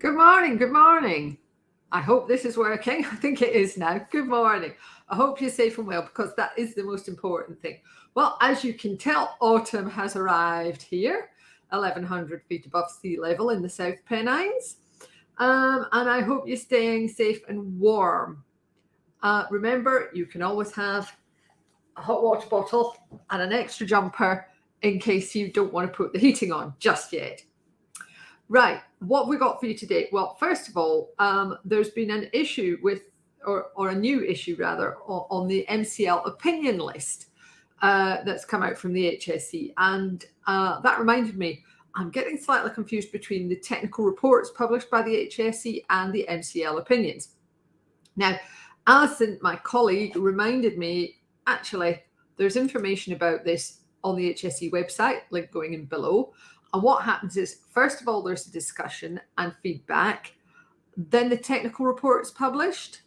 Good morning. Good morning. I hope this is working. I think it is now. Good morning. I hope you're safe and well because that is the most important thing. Well, as you can tell, autumn has arrived here, 1,100 feet above sea level in the South Pennines. And I hope you're staying safe and warm. Remember, you can always have a hot water bottle and an extra jumper in case you don't want to put the heating on just yet. Right, what have we got for you today? Well, first of all, there's been an issue with, or a new issue rather, on the MCL opinion list that's come out from the HSE. And that reminded me, I'm getting slightly confused between the technical reports published by the HSE and the MCL opinions. Now, Alison, my colleague, reminded me, actually, there's information about this on the HSE website, link going in below. And what happens is, first of all, there's a discussion and feedback. Then the technical report is published.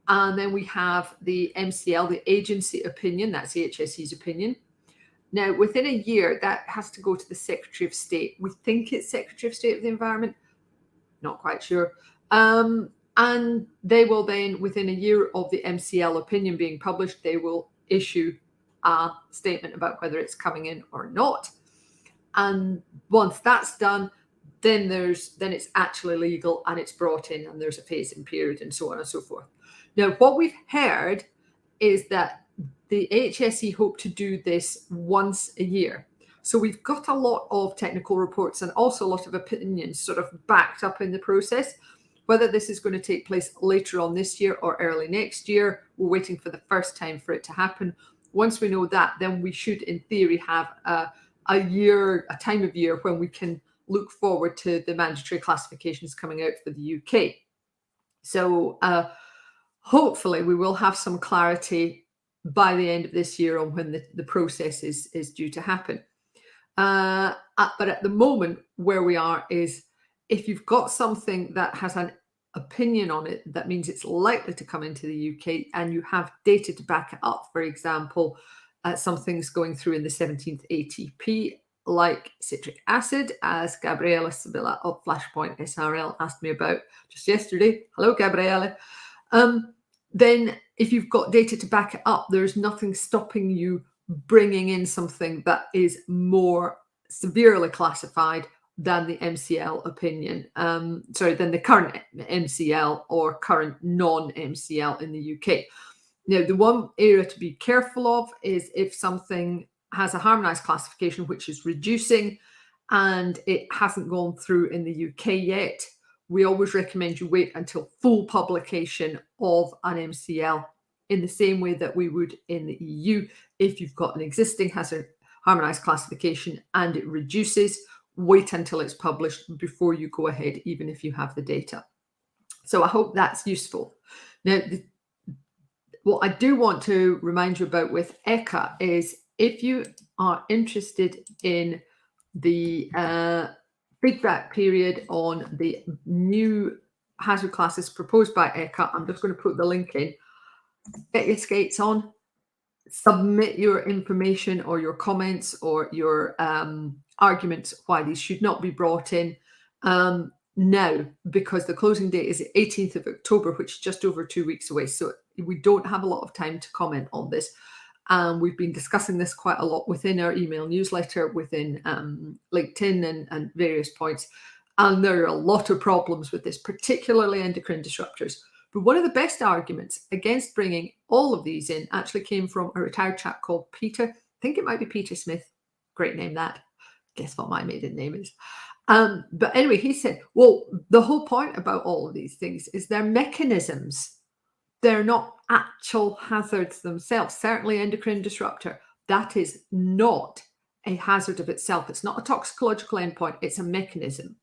And then we have the MCL, the agency opinion, that's the HSE's opinion. Now, within a year, that has to go to the Secretary of State. We think it's Secretary of State of the Environment. Not quite sure. And they will then, within a year of the MCL opinion being published, they will issue a statement about whether it's coming in or not. And once that's done, then it's actually legal and it's brought in and there's a phasing period and so on and so forth. Now, what we've heard is that the HSE hope to do this once a year. So we've got a lot of technical reports and also a lot of opinions sort of backed up in the process. Whether this is going to take place later on this year or early next year, we're waiting for the first time for it to happen. Once we know that, then we should, in theory, have a time of year when we can look forward to the mandatory classifications coming out for the UK. So hopefully we will have some clarity by the end of this year on when the process is due to happen. But at the moment where we are is, if you've got something that has an opinion on it, that means it's likely to come into the UK and you have data to back it up. For example, something's going through in the 17th ATP, like citric acid, as Gabriela Sibilla of Flashpoint SRL asked me about just yesterday. Hello, Gabriela. Then if you've got data to back it up, there's nothing stopping you bringing in something that is more severely classified than the MCL opinion, than the current MCL or current non-MCL in the UK. Now, the one area to be careful of is if something has a harmonised classification which is reducing and it hasn't gone through in the UK yet, we always recommend you wait until full publication of an MCL in the same way that we would in the EU. If you've got an existing hazard harmonised classification and it reduces, wait until it's published before you go ahead, even if you have the data. So I hope that's useful. Now, what I do want to remind you about with ECHA is, if you are interested in the feedback period on the new hazard classes proposed by ECHA, I'm just going to put the link in. Get your skates on, submit your information or your comments or your arguments why these should not be brought in now, because the closing date is the 18th of October, which is just over 2 weeks away. So we don't have a lot of time to comment on this. We've been discussing this quite a lot within our email newsletter, within LinkedIn and various points. And there are a lot of problems with this, particularly endocrine disruptors. But one of the best arguments against bringing all of these in actually came from a retired chap called Peter. I think it might be Peter Smith. Great name, that. Guess what my maiden name is. But anyway, he said, well, the whole point about all of these things is they're mechanisms. They're not actual hazards themselves. Certainly endocrine disruptor, that is not a hazard of itself. It's not a toxicological endpoint. It's a mechanism.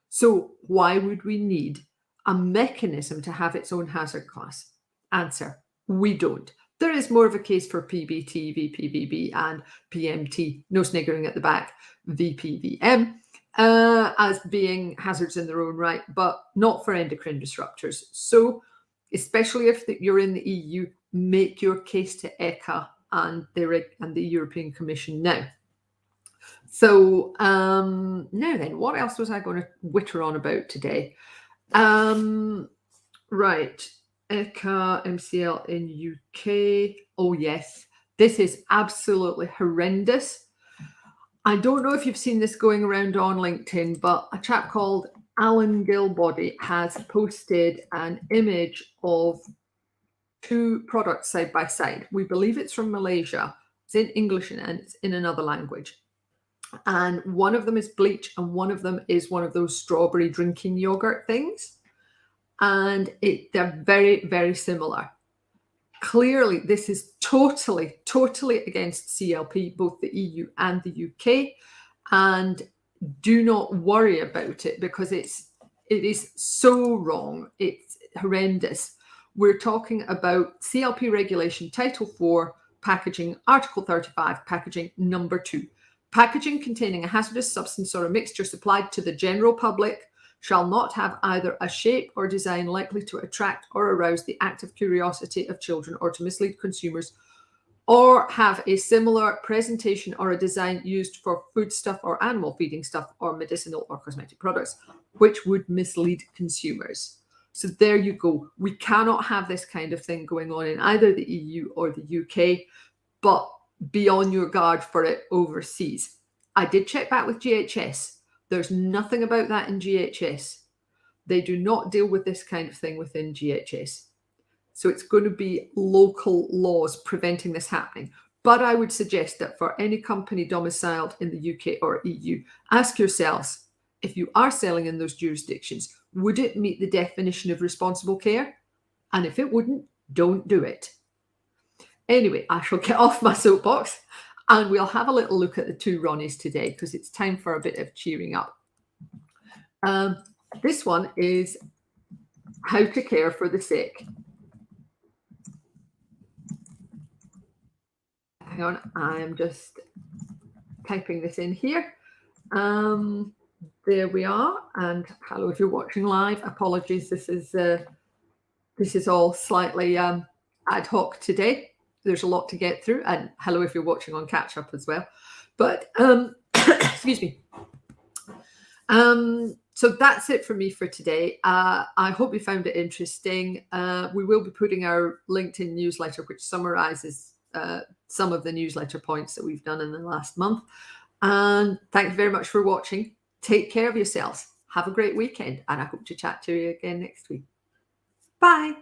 So why would we need a mechanism to have its own hazard class? Answer, we don't. There is more of a case for PBT, VPVB, and PMT, no sniggering at the back, VPVM, as being hazards in their own right, but not for endocrine disruptors. So especially if you're in the EU, make your case to ECHA and the European Commission now. So now then, what else was I going to witter on about today? Right. ECA, MCL in UK. Oh, yes. This is absolutely horrendous. I don't know if you've seen this going around on LinkedIn, but a chap called Alan Gilbody has posted an image of two products side by side. We believe it's from Malaysia. It's in English and it's in another language. And one of them is bleach and one of them is one of those strawberry drinking yogurt things. And they're very, very similar. Clearly, this is totally against CLP, both the EU and the UK. And do not worry about it because it is so wrong. It's horrendous. We're talking about CLP regulation, Title 4, packaging, Article 35, packaging number 2. Packaging containing a hazardous substance or a mixture supplied to the general public shall not have either a shape or design likely to attract or arouse the active curiosity of children or to mislead consumers, or have a similar presentation or a design used for foodstuff or animal feeding stuff or medicinal or cosmetic products, which would mislead consumers. So there you go. We cannot have this kind of thing going on in either the EU or the UK, but be on your guard for it overseas. I did check back with GHS. There's nothing about that in GHS. They do not deal with this kind of thing within GHS. So it's going to be local laws preventing this happening. But I would suggest that for any company domiciled in the UK or EU, ask yourselves, if you are selling in those jurisdictions, would it meet the definition of responsible care? And if it wouldn't, don't do it. Anyway, I shall get off my soapbox and we'll have a little look at the two Ronnies today because it's time for a bit of cheering up. This one is how to care for the sick. Hang on, I'm just typing this in here. There we are. And hello, if you're watching live, apologies. This is all slightly ad hoc today. There's a lot to get through. And hello, if you're watching on catch up as well. But excuse me. So that's it for me for today. I hope you found it interesting. We will be putting our LinkedIn newsletter, which summarizes some of the newsletter points that we've done in the last month. And thank you very much for watching. Take care of yourselves. Have a great weekend. And I hope to chat to you again next week. Bye.